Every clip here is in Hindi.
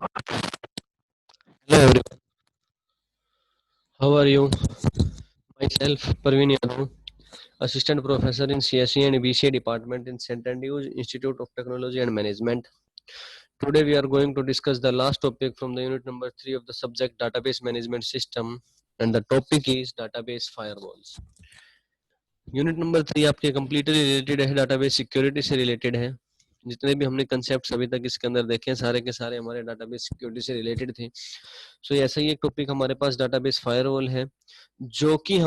Hello everyone, how are you? Myself, Parveen Yadav, Assistant Professor in CSE and BCA Department in St. Andrews Institute of Technology and Management. Today we are going to discuss the last topic from the unit number 3 of the subject Database Management System, and the topic is Database Firewalls. Unit number 3 आपके कंप्लीटली रिलेटेड है, डाटाबेस सिक्योरिटी से रिलेटेड है। जितने भी हमने कंसेप्ट अभी तक इसके अंदर देखे हैं सारे के सारे हमारे डाटाबेस सिक्योरिटी से रिलेटेड थे। सो ऐसा ही एक टॉपिक हमारे पास डाटाबेस फायरवॉल है, जो कि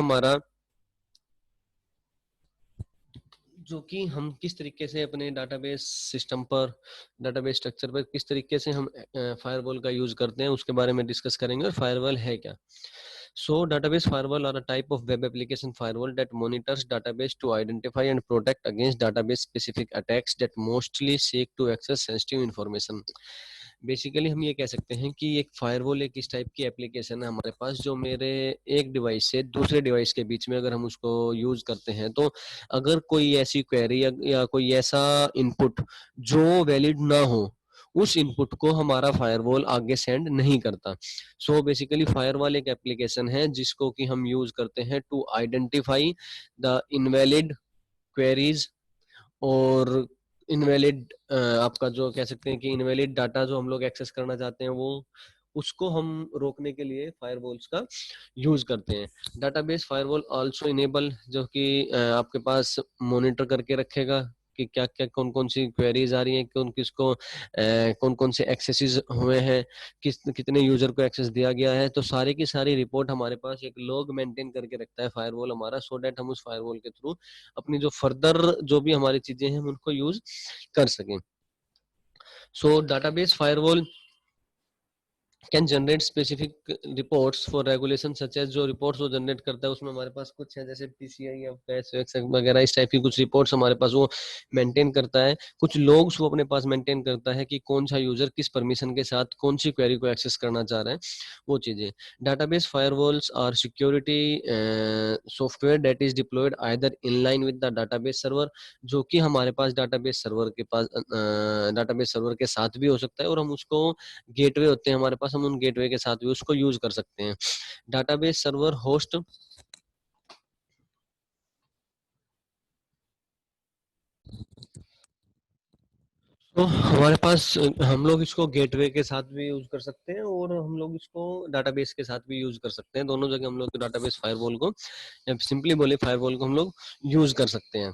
हम किस तरीके से अपने डाटाबेस सिस्टम पर, डाटाबेस स्ट्रक्चर पर किस तरीके से हम फायरवॉल का यूज करते हैं उसके बारे में डिस्कस करेंगे। और फायरवॉल है क्या? So database firewall are a type of web application firewall that monitors database to identify and protect against database specific attacks that mostly seek to access sensitive information. Basically हम ये कह सकते हैं कि एक फायरवॉल एक इस टाइप की एप्लीकेशन है हमारे पास, जो मेरे एक डिवाइस से दूसरे डिवाइस के बीच में अगर हम उसको यूज करते हैं, तो अगर कोई ऐसी क्वेरी या कोई ऐसा इनपुट जो वैलिड ना हो, उस इनपुट को हमारा फायरवॉल आगे सेंड नहीं करता। सो बेसिकली फायरवॉल एक एप्लीकेशन है जिसको कि हम यूज करते हैं to identify the invalid queries और इनवैलिड आपका जो कह सकते हैं कि इनवैलिड डाटा जो हम लोग एक्सेस करना चाहते हैं, वो उसको हम रोकने के लिए फायरवॉल्स का यूज करते हैं। डाटाबेस फायरवॉल आल्सो इनेबल, जो कि आपके पास मॉनिटर करके रखेगा कि क्या क्या कौन कौन सी क्वेरीज आ रही हैं, कौन किसको कौन कौन से एक्सेसेस हुए हैं, कितने यूजर को एक्सेस दिया गया है। तो सारी की सारी रिपोर्ट हमारे पास एक लॉग मेंटेन करके रखता है फायरवॉल हमारा, सो दैट हम उस फायरवॉल के थ्रू अपनी जो फर्दर जो भी हमारी चीजें हैं उनको यूज कर सकें। So database firewall can generate specific reports for regulation such as, जो रिपोर्ट्स वो जनरेट करता है उसमें हमारे पास कुछ है जैसे पीसीआई या पैस वगैरह इस टाइप की कुछ रिपोर्ट्स हमारे पास वो मेंटेन करता है। कुछ लोग्स वो अपने पास मेंटेन करता है कि कौन सा यूजर किस परमिशन के साथ कौन सी क्वेरी को एक्सेस करना चाह रहा है, वो चीजें। Database firewalls are security software that is deployed either in line with the database server, जो कि हमारे पास डाटाबेस सर्वर के पास डाटाबेस सर्वर के साथ भी हो सकता है, और हम उसको गेटवे होते हैं हमारे पास, हम उन गेटवे के साथ भी उसको यूज कर सकते हैं। डाटाबेस सर्वर होस्ट तो हमारे पास हम लोग इसको गेटवे के साथ भी यूज कर सकते हैं और हम लोग इसको डाटाबेस के साथ भी यूज कर सकते हैं। दोनों जगह हम लोग डाटाबेस फायरवॉल को, या सिंपली बोले फायरवॉल को हम लोग यूज कर सकते हैं।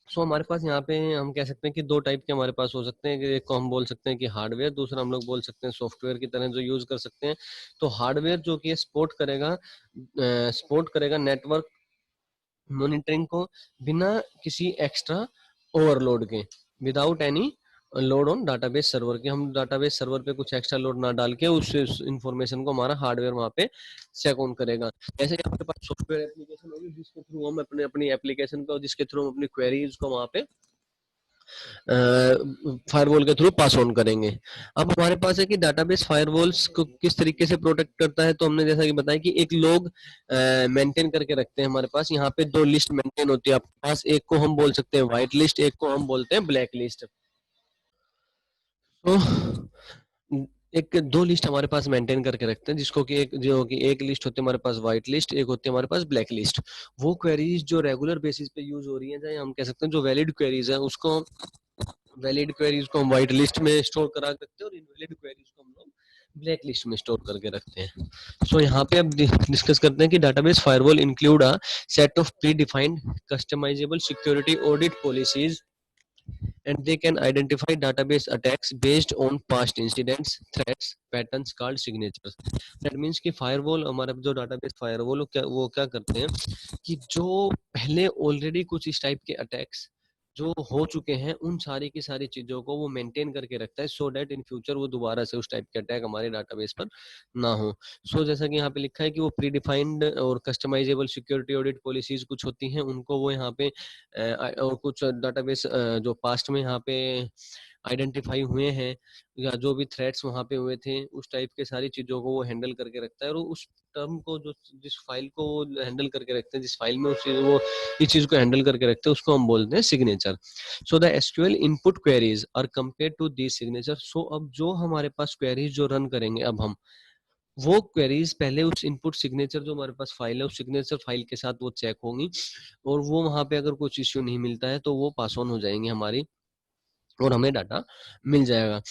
सो हमारे पास यहाँ पे हम कह सकते हैं कि दो टाइप के हमारे पास हो सकते हैं कि एक को हम बोल सकते हैं कि हार्डवेयर, दूसरा हम लोग बोल सकते हैं सॉफ्टवेयर की तरह जो यूज कर सकते हैं। तो हार्डवेयर जो कि सपोर्ट करेगा नेटवर्क मॉनिटरिंग को बिना किसी एक्स्ट्रा ओवरलोड के, without any load on database server के। हम डाटाबेस सर्वर पे कुछ एक्स्ट्रा लोड ना डाल के उस इंफॉर्मेशन को हमारा हार्डवेयर वहाँ पे चेक ऑन करेगा। जैसे कि आपके पास सॉफ्टवेयर एप्लीकेशन होगी जिसके थ्रू हम अपने अपनी एप्लीकेशन को, जिसके थ्रू हम अपनी क्वेरीज को वहाँ पे फायरवॉल के थ्रू पास ऑन करेंगे। अब हमारे पास है कि डाटाबेस फायरवॉल्स को किस तरीके से प्रोटेक्ट करता है, तो हमने जैसा कि बताया कि एक लोग मेंटेन करके रखते हैं हमारे पास। यहाँ पे दो लिस्ट मेंटेन होती है आपके पास, एक को हम बोल सकते हैं व्हाइट लिस्ट, एक को हम बोलते हैं ब्लैक लिस्ट। तो एक दो लिस्ट हमारे पास मेंटेन करके रखते हैं, जिसको कि एक लिस्ट होती है हमारे पास व्हाइट लिस्ट, एक होती है हमारे पास ब्लैक लिस्ट। वो क्वेरीज जो रेगुलर बेसिस पे यूज हो रही है, चाहे हम कह सकते हैं जो वैलिड क्वेरीज है, उसको वैलिड क्वेरीज को हम व्हाइट लिस्ट में स्टोर करा सकते हैं और इनवैलिड क्वेरीज को हम लोग ब्लैक लिस्ट में स्टोर करके रखते हैं। सो यहाँ पे अब डिस्कस करते हैं कि database firewall include a set of predefined customizable security audit policies and they can identify database attacks based on past incidents, threats, patterns called signatures. That means कि firewall, हमारा जो database firewall वो क्या करते हैं कि जो पहले ऑलरेडी कुछ इस टाइप के अटैक्स जो हो चुके हैं, उन सारी की सारी चीजों को वो मेंटेन करके रखता है, सो दैट इन फ्यूचर वो दोबारा से उस टाइप के अटैक हमारे डाटाबेस पर ना हो। सो जैसा कि यहाँ पे लिखा है कि वो प्री डिफाइंड और कस्टमाइजेबल सिक्योरिटी ऑडिट पॉलिसीज कुछ होती हैं, उनको वो यहाँ पे और कुछ डाटाबेस जो पास्ट में यहाँ पे आइडेंटिफाई हुए हैं या जो भी थ्रेट्स वहाँ पे हुए थे, उस टाइप के सारी चीज़ों को वो हैंडल करके रखता है। और उस टर्म को जो जिस फाइल को वो हैंडल करके रखते हैं, जिस फाइल में वो इस चीज़ को हैंडल करके रखते हैं, उसको हम बोलते हैं signature. So the SQL input queries are compare to the signature. So अब जो हमारे पास क्वेरीज जो रन करेंगे अब हम, वो क्वेरीज पहले उस इनपुट सिग्नेचर जो हमारे पास फाइल है, उस सिग्नेचर फाइल के साथ वो चेक होंगी, और वो वहां पे अगर कुछ इश्यू नहीं मिलता है तो वो पास ऑन हो जाएंगे हमारी, और हमें डाटा मिल जाएगा।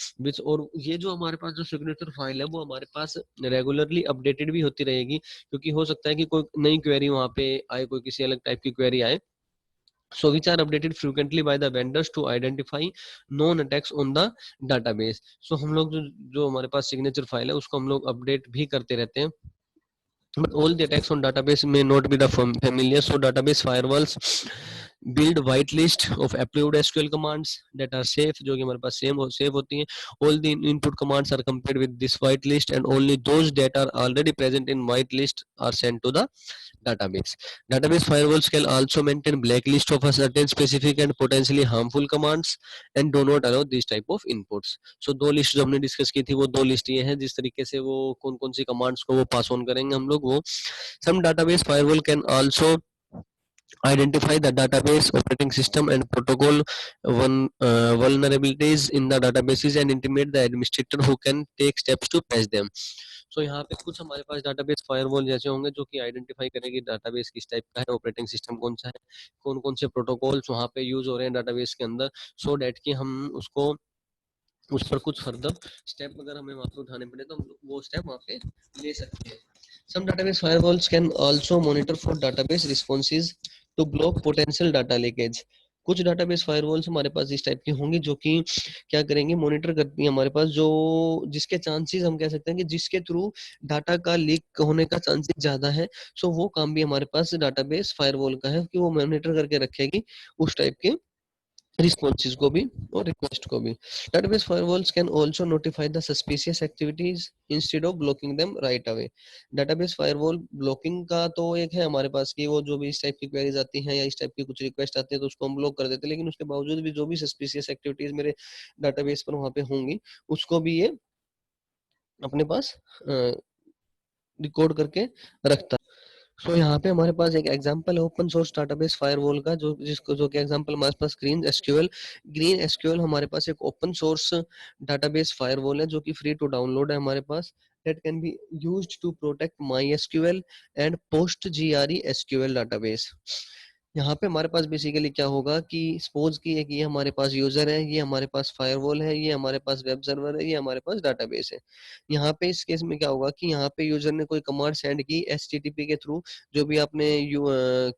और ये जो हमारे पास जो सिग्नेचर फाइल है वो हमारे पास रेगुलरली अपडेटेड भी होती रहेगी, क्योंकि हो सकता है कि कोई नई क्वेरी वहां पे आए, कोई किसी अलग टाइप की क्वेरी आए। So which are updated frequently by the vendors to identify known attacks on the database. So हम लोग जो हमारे पास सिग्नेचर फाइल है उसको हम लोग अपडेट भी करते रहते हैं, but all the attacks on database may not be the familiar. So database firewalls build whitelist of approved SQL commands that are safe, जो कि हमारे पास सेव होती हैं. All the input commands are compared with this whitelist, and only those that are already present in whitelist are sent to the database. Database firewalls can also maintain blacklist of a certain specific and potentially harmful commands and do not allow this type of inputs. So दो लिस्ट जो हमने डिस्कस की थी, वो दो लिस्ट ये हैं जिस तरीके से वो कौन कौन सी कमांड्स को वो पास ऑन करेंगे हम लोग वो. Some database firewall can also identify the database operating system and protocol vulnerabilities in the databases and intimate the administrator who can take steps to patch them. So यहाँ पे कुछ हमारे पास database firewall जैसे होंगे जो कि आइडेंटिफाई करेंगे database किस टाइप का है, ऑपरेटिंग सिस्टम कौन सा है, कौन कौन से प्रोटोकॉल्स वहाँ पे यूज हो रहे हैं database के अंदर, so that कि हम उसको उस पर कुछ फर्दर स्टेप अगर हमें वहाँ पे उठाने पड़े तो हम वो स्टेप वहाँ पे ले सकते हैं. Some database firewalls can also monitor for database responses to block potential data leakage. कुछ database firewalls हमारे पास इस टाइप की होंगी जो कि क्या करेंगे, मॉनिटर करती हैं हमारे पास जो जिसके चांसेस हम कह सकते हैं कि जिसके थ्रू डाटा का लीक होने का चांसेस ज्यादा है. सो वो काम भी हमारे पास database firewall का है कि वो मॉनिटर करके रखेगी उस टाइप के responses को भी और request को भी. Database firewalls can also notify the suspicious activities instead of blocking them right away. Database firewall blocking का तो एक है हमारे पास कि वो जो भी इस टाइप की queries आती हैं या इस टाइप की कुछ request आती है तो उसको हम ब्लॉक कर देते हैं, लेकिन उसके बावजूद भी जो भी suspicious activities मेरे database पर वहाँ पे होंगी उसको भी ये अपने पास रिकॉर्ड करके रखता है. सो यहाँ पे हमारे पास एक एग्जांपल है ओपन सोर्स डाटाबेस फायरवॉल का, जो कि एग्जांपल हमारे पास ग्रीन एसक्यूएल. ग्रीन एसक्यूएल हमारे पास एक ओपन सोर्स डाटाबेस फायरवॉल है जो कि फ्री टू डाउनलोड है हमारे पास. that can be used to protect MySQL and PostgRE SQL database. यहाँ पे हमारे पास बेसिकली क्या होगा कि सपोज कि एक ये हमारे पास यूजर है, ये हमारे पास फायरवॉल है, ये हमारे पास वेब सर्वर है, ये हमारे पास डाटाबेस है. यहाँ पे इस केस में क्या होगा कि यहाँ पे यूजर ने कोई कमांड सेंड की HTTP के थ्रू, जो भी आपने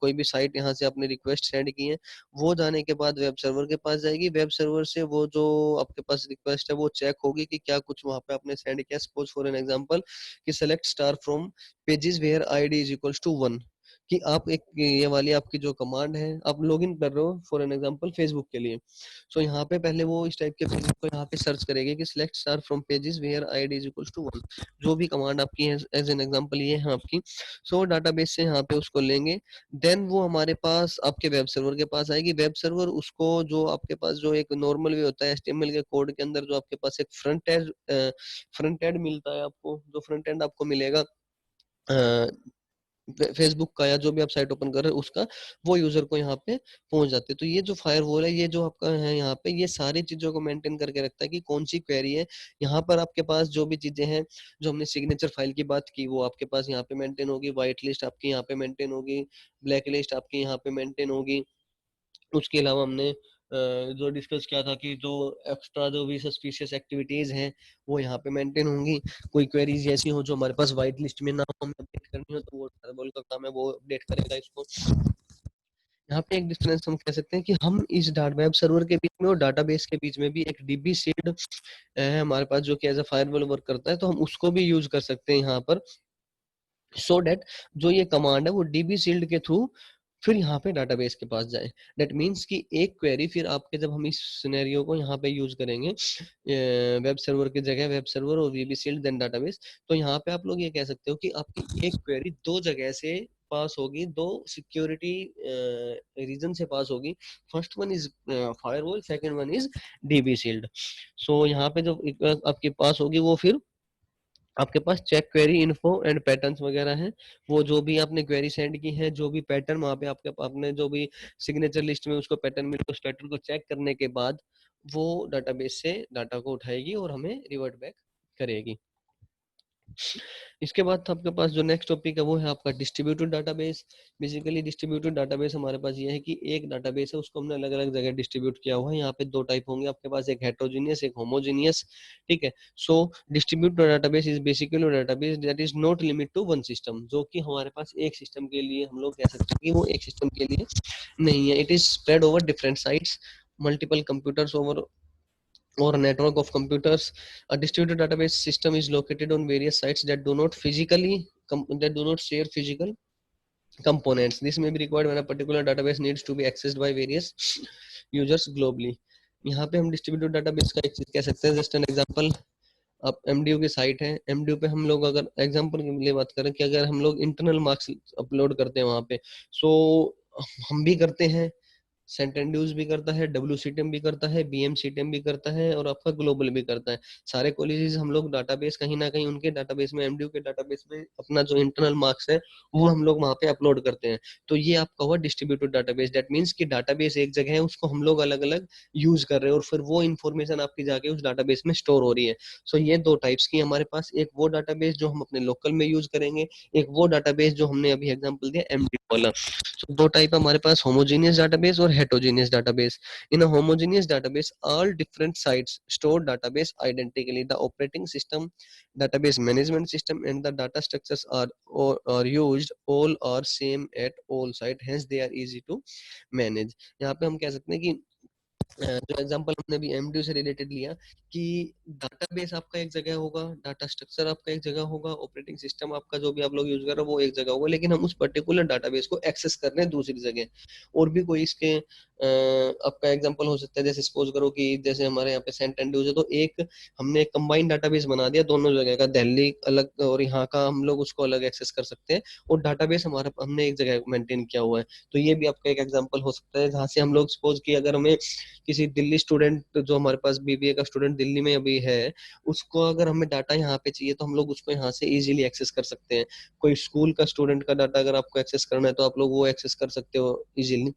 कोई भी साइट यहाँ से आपने रिक्वेस्ट सेंड की है, वो जाने के बाद वेब सर्वर के पास जाएगी. वेब सर्वर से वो जो आपके पास रिक्वेस्ट है वो चेक होगी कि क्या कुछ वहाँ पे आपने सेंड किया. सपोज फॉर एन एग्जांपल कि select star from pages where ID is equals to 1, कि आप एक ये वाली आपकी जो कमांड है, आप लॉगिन कर रहे हो फॉर एन एग्जांपल फेसबुक के लिए. सो यहाँ पे पहले वो इस टाइप के पेज को यहाँ पे सर्च करेगी कि select star from pages where ID is equals to 1, जो भी कमांड आपकी है एज एन एग्जांपल ये है आपकी. सो डाटाबेस से यहाँ पे उसको लेंगे, देन वो हमारे पास आपके वेब सर्वर के पास आएगी. वेब सर्वर उसको जो आपके पास जो एक नॉर्मल वे होता है HTML के कोड के अंदर, जो आपके पास एक फ्रंट एंड मिलता है आपको, जो फ्रंट एंड आपको मिलेगा फेसबुक का या जो भी आप साइट ओपन कर रहे हो उसका, वो यूजर को यहाँ पे पहुंच जाते हैं. तो ये जो फायरवॉल है, ये जो आपका है यहाँ पे, ये सारी चीजों को मेंटेन करके रखता है कि कौन सी क्वेरी है. यहाँ पर आपके पास जो भी चीजें हैं, जो हमने सिग्नेचर फाइल की बात की, वो आपके पास यहाँ पे मेंटेन होगी. व्हाइट लिस्ट आपकी यहाँ पे मेंटेन होगी, ब्लैक लिस्ट आपकी यहाँ पे मेंटेन होगी. उसके अलावा हमने जो डिस्कस किया था कि जो एक्स्ट्रा जो भी सस्पिशियस एक्टिविटीज हैं वो यहाँ पे मेंटेन होंगी. कोई क्वेरीज ऐसी हो जो हमारे पास व्हाइट लिस्ट में ना हो, हमें अपडेट करनी हो, तो वो फायरवॉल का काम है, वो अपडेट करेगा इसको. यहाँ पे एक डिफरेंस हम कह सकते हैं कि हम इस वेब सर्वर के बीच में और डाटाबेस के बीच में भी एक डीबी सीड है हमारे पास जो कि एज अ फायरवॉल वर्क करता है, तो हम उसको भी यूज कर सकते हैं यहाँ पर. सो डेट जो ये कमांड है वो डीबी सील्ड के थ्रू फिर यहाँ पे डाटाबेस के पास जाए. दैट मीन्स कि एक क्वेरी फिर आपके, जब हम इस सिनेरियो को यहाँ पे यूज करेंगे वेब सर्वर की जगह, वेब सर्वर और वीबी सील्ड देन डाटाबेस, तो यहाँ पे आप लोग ये कह सकते हो कि आपकी एक क्वेरी दो जगह से पास होगी, दो सिक्योरिटी रीजन से पास होगी। First one is firewall, second one is DB shield. So यहाँ पे जो आपके पास होगी वो फिर आपके पास check query info and patterns वगैरह हैं। वो जो भी आपने क्वेरी सेंड की है, जो भी पैटर्न वहाँ पे आपके आपने जो भी सिग्नेचर लिस्ट में उसको पैटर्न मिले, उस पैटर्न को चेक करने के बाद वो डाटाबेस से डाटा को उठाएगी और हमें रिवर्ट बैक करेगी। इसके बाद आपके पास जो नेक्स्ट टॉपिक है वो है आपका distributed database. Basically distributed database हमारे पास ये है कि एक डाटाबेस है, उसको हमने अलग अलग जगह डिस्ट्रीब्यूट किया हुआ है। यहाँ पे दो टाइप होंगे आपके पास, एक हेट्रोजीनियस, एक होमोजीनियस। ठीक है। So distributed database is basically database that is not limit to one system, जो कि हमारे पास एक सिस्टम के लिए हम लोग कह सकते हैं कि वो एक सिस्टम के लिए नहीं है। It is spread over different sites, multiple computers over or a network of computers. A distributed database system is located on various sites that do not that do not share physical components. This may be required when a particular database needs to be accessed by various users globally. यहाँ पे हम डिस्ट्रीब्यूटेड डाटाबेस का एक चीज कह सकते हैं, जस्ट एन एग्जांपल। आप एमडीयू की साइट है, एमडीयू पे हम लोग अगर एग्जांपल के लिए बात करें कि अगर हम लोग इंटरनल मार्क्स अपलोड करते हैं वहाँ पे, सो हम भी करते हैं, सेंट एंड्रूज भी करता है, डब्ल्यूसीटीएम भी करता है, बीएमसीटीएम भी करता है और आपका ग्लोबल भी करता है। सारे कॉलेजेस हम लोग डाटाबेस कहीं ना कहीं उनके डाटाबेस में, एमडीयू के डाटाबेस में अपना जो इंटरनल मार्क्स है वो हम लोग वहाँ पे अपलोड करते हैं। तो ये आपका हुआ डिस्ट्रीब्यूटेड डाटाबेस। दैट मीन्स कि डाटाबेस एक जगह है, उसको हम लोग अलग अलग यूज कर रहे हैं और फिर वो इन्फॉर्मेशन आपकी जाके उस डाटाबेस में स्टोर हो रही है। सो ये दो टाइप्स की हमारे पास, एक वो डाटाबेस जो हम अपने लोकल में यूज करेंगे, एक वो डाटाबेस जो हमने अभी एग्जांपल दिया एमडीयू वाला। So, दो टाइप हमारे पास, homogeneous database और heterogeneous database. In a homogeneous database, all different sites store database identically. The operating system, database management system, and the data structures are used. All are same at all sites. Hence, they are easy to manage. यहाँ पे हम कह सकते हैं कि जो एग्जांपल हमने अभी एमडीयू से रिलेटेड लिया कि डाटाबेस आपका एक जगह होगा, डाटा स्ट्रक्चर आपका एक जगह होगा, ऑपरेटिंग सिस्टम आपका जो भी आप लोग यूज कर रहे हो वो एक जगह होगा, लेकिन हम उस पर्टिकुलर डाटाबेस को एक्सेस कर रहे हैं दूसरी जगह। और भी कोई इसके आपका एग्जांपल हो सकता है, जैसे सपोज करो कि जैसे हमारे यहाँ पे सेंट एंड्रूज है, तो एक हमने एक कंबाइंड डाटाबेस बना दिया दोनों जगह का, दिल्ली अलग और यहाँ का, हम लोग उसको अलग एक्सेस कर सकते हैं और डाटाबेस हमारा हमने एक जगह मेंटेन किया हुआ है। तो ये भी आपका एक एग्जांपल हो सकता है, जहाँ से हम लोग सपोज कि अगर हमें किसी दिल्ली स्टूडेंट, जो हमारे पास बीबीए का स्टूडेंट दिल्ली में अभी है, उसको अगर हमें डाटा यहाँ पे चाहिए तो हम लोग उसको यहाँ से इजीली एक्सेस कर सकते हैं। कोई स्कूल का स्टूडेंट का डाटा अगर आपको एक्सेस करना है तो आप लोग वो एक्सेस कर सकते हो इजीली।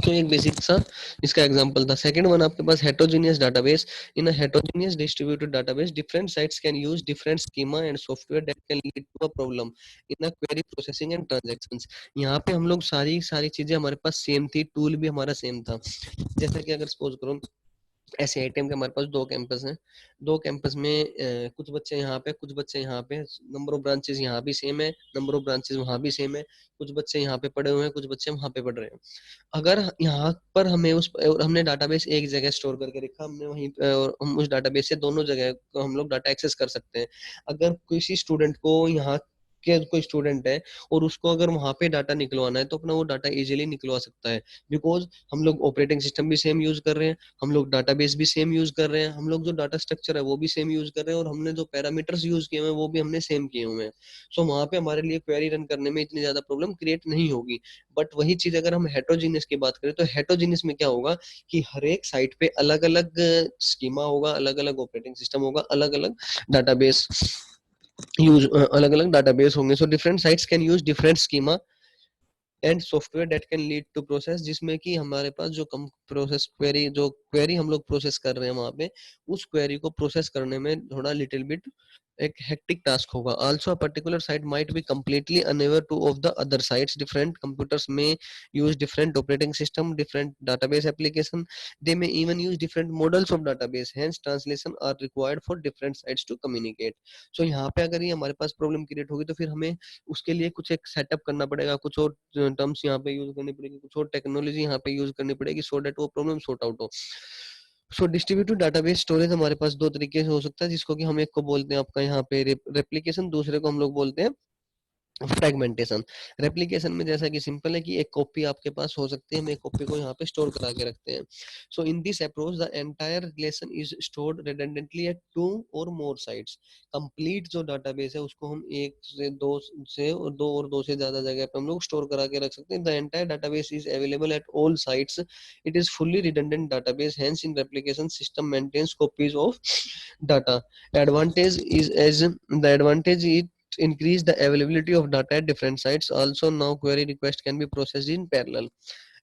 तो एक बेसिक सा इसका एग्जांपल था। सेकंड वन आपके पास heterogeneous database. In a heterogeneous distributed database, different sites can use different schema and software that can lead to a problem in a query processing and transactions. यहाँ पे हम लोग सारी सारी चीजें हमारे पास सेम थी, टूल भी हमारा सेम था। जैसा कि अगर सपोज करो ऐसे आईटीएम के हमारे पास दो कैंपस हैं, दो कैंपस में कुछ बच्चे यहाँ पे, कुछ बच्चे यहाँ पे, नंबर ऑफ ब्रांचेस यहाँ भी सेम है, नंबर ऑफ ब्रांचेस वहाँ भी सेम है, कुछ बच्चे यहाँ पे पढ़े हुए हैं, कुछ बच्चे वहाँ पे पढ़ रहे हैं। अगर यहाँ पर हमें हमने डाटाबेस एक जगह स्टोर करके रखा, हमने वहीं और हम उस डाटाबेस से दोनों जगह को हम लोग डाटा एक्सेस कर सकते हैं। अगर किसी स्टूडेंट को यहाँ के कोई स्टूडेंट है और उसको अगर वहां पे डाटा निकलवाना है तो अपना वो डाटा इजीली निकलवा सकता है, बिकॉज हम लोग ऑपरेटिंग सिस्टम भी सेम यूज कर रहे हैं, हम लोग डाटाबेस भी सेम यूज कर रहे हैं, हम लोग जो डाटा स्ट्रक्चर है वो भी सेम यूज कर रहे हैं और हमने जो पैरामीटर्स यूज किए हुए हैं वो भी हमने सेम किए हुए हैं। सो वहां पे हमारे लिए क्वेरी रन करने में इतनी ज्यादा प्रॉब्लम क्रिएट नहीं होगी। बट वही चीज अगर हम हेटेरोजीनियस की बात करें तो हेटेरोजीनियस में क्या होगा कि हर एक साइट पे अलग अलग स्कीमा होगा, अलग अलग ऑपरेटिंग सिस्टम होगा, अलग अलग डाटाबेस अलग अलग डाटाबेस होंगे। So different sites can use different schema and software that can lead to process, जिसमें कि हमारे पास जो कम प्रोसेस क्वेरी, जो क्वेरी हम लोग प्रोसेस कर रहे हैं वहां पे, उस क्वेरी को प्रोसेस करने में थोड़ा लिटिल बिट एक हेक्टिक टास्क होगा। Also a particular site might be completely unaware to of the other sites. Different computers में use different operating system, different database application, they may even use different models of database, hence translation are required for different sites to communicate. So यहाँ पे अगर ये हमारे पास प्रॉब्लम क्रिएट होगी तो फिर हमें उसके लिए कुछ एक सेटअप करना पड़ेगा, कुछ और टर्म्स यहाँ पे यूज करनी पड़ेगी, कुछ और टेक्नोलॉजी यहाँ पे यूज करनी पड़ेगी, सो दैट वो प्रॉब्लम सॉर्ट आउट हो। सो डिस्ट्रीब्यूटेड डाटाबेस स्टोरेज हमारे पास दो तरीके से हो सकता है, जिसको कि हम एक को बोलते हैं आपका यहाँ पे रेप्लिकेशन, दूसरे को हम लोग बोलते हैं फ्रेगमेंटेशन, रेप्लिकेशन में जैसा कि सिंपल है कि एक कॉपी आपके पास हो सकती है, हम एक कॉपी को यहाँ पे स्टोर करा के रखते हैं। So in this approach the entire relation is stored redundantly at two और मोर साइट्स। कंप्लीट जो डाटाबेस है उसको हम एक से और दो से ज्यादा जगह पे हम लोग स्टोर करा के रख सकते हैं। The entire database is available at all sites, it is fully redundant database, hence in replication system maintains copies of data. Advantage is as the advantage is increase the availability of data at different sites. Also now query request can be processed in parallel.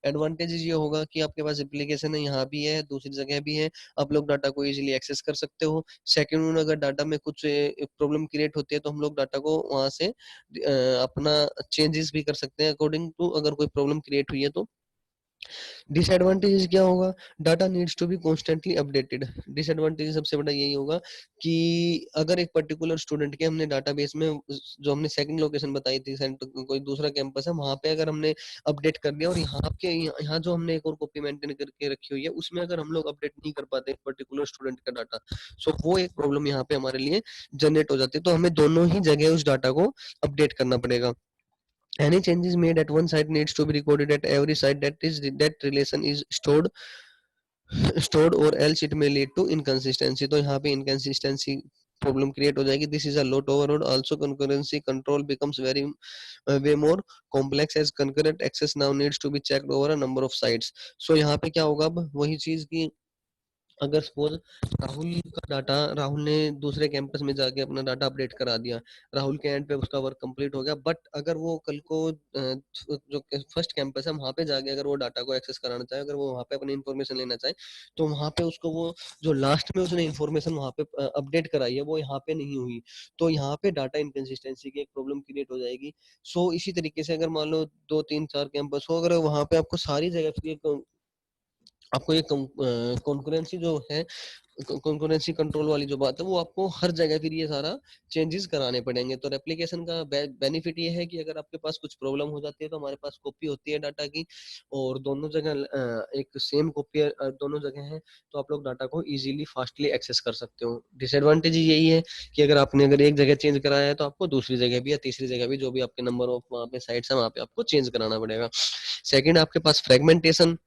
Advantages ये होगा कि आपके पास एप्लीकेशन है, यहाँ भी है, दूसरी जगह भी है, आप लोग डाटा को इजीली एक्सेस कर सकते हो। सेकंड, अगर डाटा में कुछ प्रॉब्लम क्रिएट होती है तो हम लोग डाटा को वहां से अपना चेंजेस भी कर सकते हैं अकॉर्डिंग टू अगर कोई प्रॉब्लम क्रिएट हुई है तो। डिसएडवांटेज क्या होगा, data needs to be constantly updated. Disadvantage सबसे बड़ा यही होगा कि अगर एक पर्टिकुलर स्टूडेंट के हमने डाटाबेस में जो हमने सेकंड लोकेशन बताई थी, कोई दूसरा कैंपस है, वहां पे अगर हमने अपडेट कर दिया और यहाँ जो हमने एक और कॉपी मेंटेन करके रखी हुई है उसमें अगर हम लोग अपडेट नहीं कर पाते पर्टिकुलर स्टूडेंट का डाटा, सो वो एक प्रॉब्लम यहाँ पे हमारे लिए जनरेट हो जाती है। तो हमें दोनों ही जगह उस डाटा को अपडेट करना पड़ेगा। Any changes made at one site needs to be recorded at every site that relation is stored or else it may lead to inconsistency। तो यहाँ पे inconsistency प्रॉब्लम क्रिएट हो जाएगी। This is a lot overload, also concurrency control becomes very way more complex as concurrent access now needs to be checked over a number of sites. So यहाँ पे क्या होगा, अब वही चीज की अगर सपोज राहुल का डाटा, राहुल ने दूसरे कैंपस में जाके अपना डाटा अपडेट करा दिया, राहुल के एंड पे उसका वर्क कंप्लीट हो गया, बट अगर वो कल को जो फर्स्ट कैंपस है वहां पे जाके अगर वो डाटा को एक्सेस कराना चाहे, अगर वो वहां पे अपनी इन्फॉर्मेशन लेना चाहे, तो वहां पे उसको वो जो लास्ट में उसने इन्फॉर्मेशन वहां पे अपडेट कराई है वो यहाँ पे नहीं हुई, तो यहाँ पे डाटा इनकंसिस्टेंसी की एक प्रॉब्लम क्रिएट हो जाएगी। सो इसी तरीके से अगर मान लो 2 3 4 कैंपस हो, अगर वहां पे आपको सारी जगह फ्री, आपको ये कॉन्करेंसी जो है, कॉन्करेंसी कंट्रोल वाली जो बात है, वो आपको हर जगह फिर ये सारा चेंजेस कराने पड़ेंगे। तो रेप्लिकेशन का बेनिफिट ये है कि अगर आपके पास कुछ प्रॉब्लम हो जाती है तो हमारे पास कॉपी होती है डाटा की, और दोनों जगह एक सेम कॉपी दोनों जगह है, तो आप लोग डाटा को इजीली फास्टली एक्सेस कर सकते हो। डिसएडवांटेज यही है कि अगर आपने अगर एक जगह चेंज कराया है तो आपको दूसरी जगह भी या तीसरी जगह भी जो भी आपके नंबर ऑफ वहाँ पे साइट्स है वहाँ पे आपको चेंज कराना पड़ेगा। सेकेंड, आपके पास फ्रेगमेंटेशन।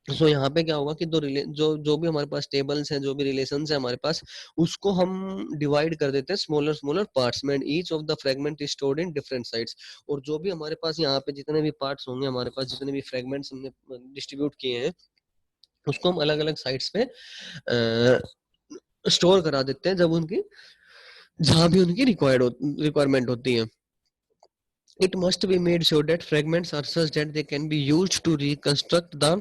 सो यहाँ पे क्या होगा कि जो जो भी हमारे पास टेबल्स हैं, जो भी रिलेशंस है हमारे पास, उसको हम डिवाइड कर देते हैं स्मॉलर स्मॉलर पार्ट्स में, and each of the fragment is stored in different sites. और जो भी हमारे पास यहाँ पे जितने भी पार्ट्स होंगे, हमारे पास जितने भी फ्रेगमेंट्स हमने डिस्ट्रीब्यूट किए हैं, उसको हम अलग अलग साइट्स पे स्टोर करा देते हैं जब उनकी जहां भी उनकी रिक्वायरमेंट होती है। It must be made sure that fragments are such that they can be used to reconstruct the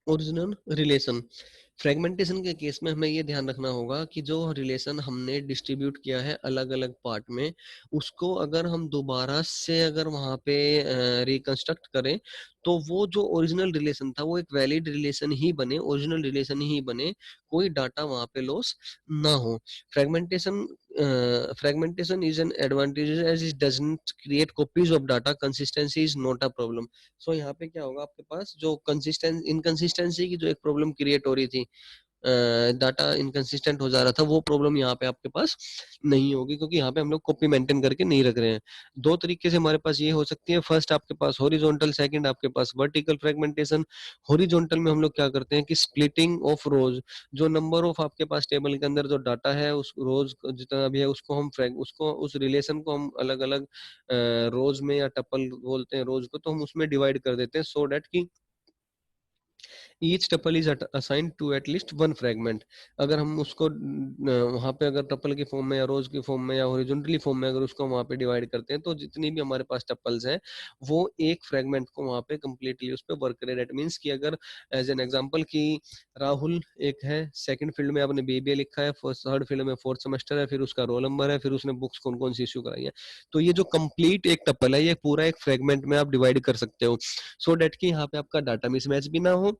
original relation. Fragmentation के केस में हमें ये ध्यान रखना होगा कि जो रिलेशन हमने डिस्ट्रीब्यूट किया है अलग अलग पार्ट में, उसको अगर हम दोबारा से अगर वहां पे रिकंस्ट्रक्ट करें तो वो जो ओरिजिनल रिलेशन था वो एक वैलिड रिलेशन ही बने, ओरिजिनल रिलेशन ही बने, कोई डाटा वहां पे लॉस ना हो। Fragmentation fragmentation is an advantage as it doesn't create copies of data, consistency is not a problem. So यहाँ पे क्या होगा, आपके पास जो इनकंसिस्टेंसी की जो एक प्रॉब्लम क्रिएट हो रही थी, डाटा इनकंसिस्टेंट हो जा रहा था, वो प्रॉब्लम यहाँ पे आपके पास नहीं होगी, क्योंकि यहाँ पे हम लोग कॉपी मेंटेन करके नहीं रख रहे हैं। दो तरीके से हमारे पास ये हो सकती है, फर्स्ट आपके पास हॉरिजॉन्टल, सेकंड आपके पास वर्टिकल फ्रेगमेंटेशन। हॉरिजॉन्टल में हम लोग क्या करते हैं कि स्प्लिटिंग ऑफ रोज, जो नंबर ऑफ आपके पास टेबल के अंदर जो डाटा है उस रोज जितना भी है उसको हम उसको उस रिलेशन को हम अलग अलग रोज में या टपल बोलते हैं रोज को, तो हम उसमें डिवाइड कर देते हैं सो डेट कि each tuple is assigned to at least one fragment. अगर हम उसको वहां पे अगर टपल की फॉर्म में या रोज की फॉर्म में या हॉरिजॉन्टली फॉर्म में अगर उसको वहां पे डिवाइड करते हैं तो जितनी भी हमारे पास टपल्स हैं वो एक फ्रेगमेंट को वहां पे कंप्लीटली उस पर वर्क करे। दैट मीन्स कि अगर एज एन एग्जांपल कि राहुल एक है, सेकंड फील्ड में आपने बीबीए लिखा है, थर्ड फील्ड में फोर्थ सेमेस्टर है, फिर उसका रोल नंबर है, फिर उसने बुक्स कौन कौन सी इश्यू कराई है, तो ये जो कंप्लीट एक टपल है ये पूरा एक फ्रेगमेंट में आप डिवाइड कर सकते हो, सो डेट कि यहाँ पे आपका डाटा मिसमैच भी ना हो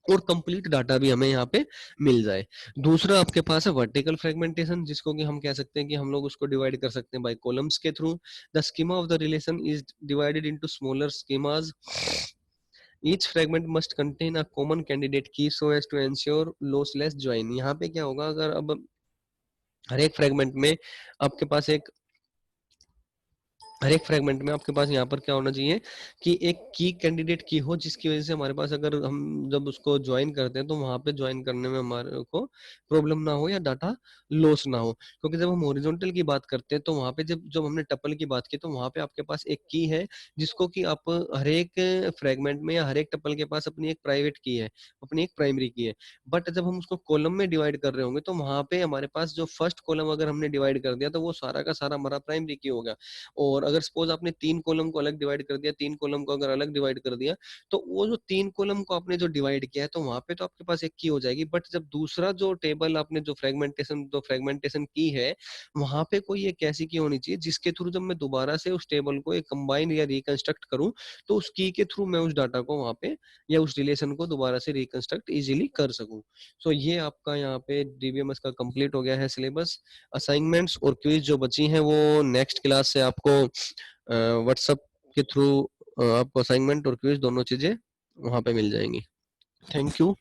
और कंप्लीट डाटा भी हमें यहाँ पे मिल जाए। दूसरा आपके पास है वर्टिकल फ्रेगमेंटेशन, जिसको कि हम कह सकते हैं कि हम लोग उसको डिवाइड कर सकते हैं बाय कॉलम्स के थ्रू। The schema of the relation is divided into smaller schemas. Each fragment must contain a common candidate key so as to ensure lossless join. यहाँ पे क्या होगा, अगर अब हर एक फ्रेगमेंट में आपके पास एक हर एक फ्रेगमेंट में आपके पास यहाँ पर क्या होना चाहिए कि एक की कैंडिडेट की हो, जिसकी वजह से हमारे पास अगर हम जब उसको ज्वाइन करते हैं तो वहां पे ज्वाइन करने में हमारे को प्रॉब्लम ना हो या डाटा लॉस ना हो। क्योंकि जब हम हॉरिजॉन्टल की बात करते हैं तो वहां पे जब जब हमने टपल की बात की तो वहां पे आपके पास एक की है, जिसको कि आप हर एक फ्रेगमेंट में या हर एक टपल के पास अपनी एक प्राइवेट की है, अपनी एक प्राइमरी की है। बट जब हम उसको कॉलम में डिवाइड कर रहे होंगे तो वहां पे हमारे पास जो फर्स्ट कॉलम अगर हमने डिवाइड कर दिया तो वो सारा का सारा हमारा प्राइमरी की होगा। और अगर सपोज आपने 3 कॉलम को अलग डिवाइड कर दिया, 3 कॉलम को अगर अलग डिवाइड कर दिया, तो वो जो 3 कॉलम को आपने जो डिवाइड किया है तो वहां पे तो आपके पास एक की हो जाएगी। बट जब दूसरा जो टेबल आपने जो फ्रेगमेंटेशन की है, वहां पे कोई एक ऐसी की होनी चाहिए जिसके थ्रू जब मैं दोबारा से उस टेबल को एक कंबाइन या रिकंस्ट्रक्ट करूं तो उस की के थ्रू मैं उस डाटा को वहां पे या उस रिलेशन को दोबारा से रिकंस्ट्रक्ट इजीली कर सकूं। सो ये आपका यहाँ पे डीबीएमएस का कंप्लीट हो गया है सिलेबस। असाइनमेंट्स और क्विज जो बची हैं वो नेक्स्ट क्लास से आपको व्हाट्सएप के थ्रू आपको असाइनमेंट और क्विज दोनों चीजें वहां पे मिल जाएंगी। Thank you.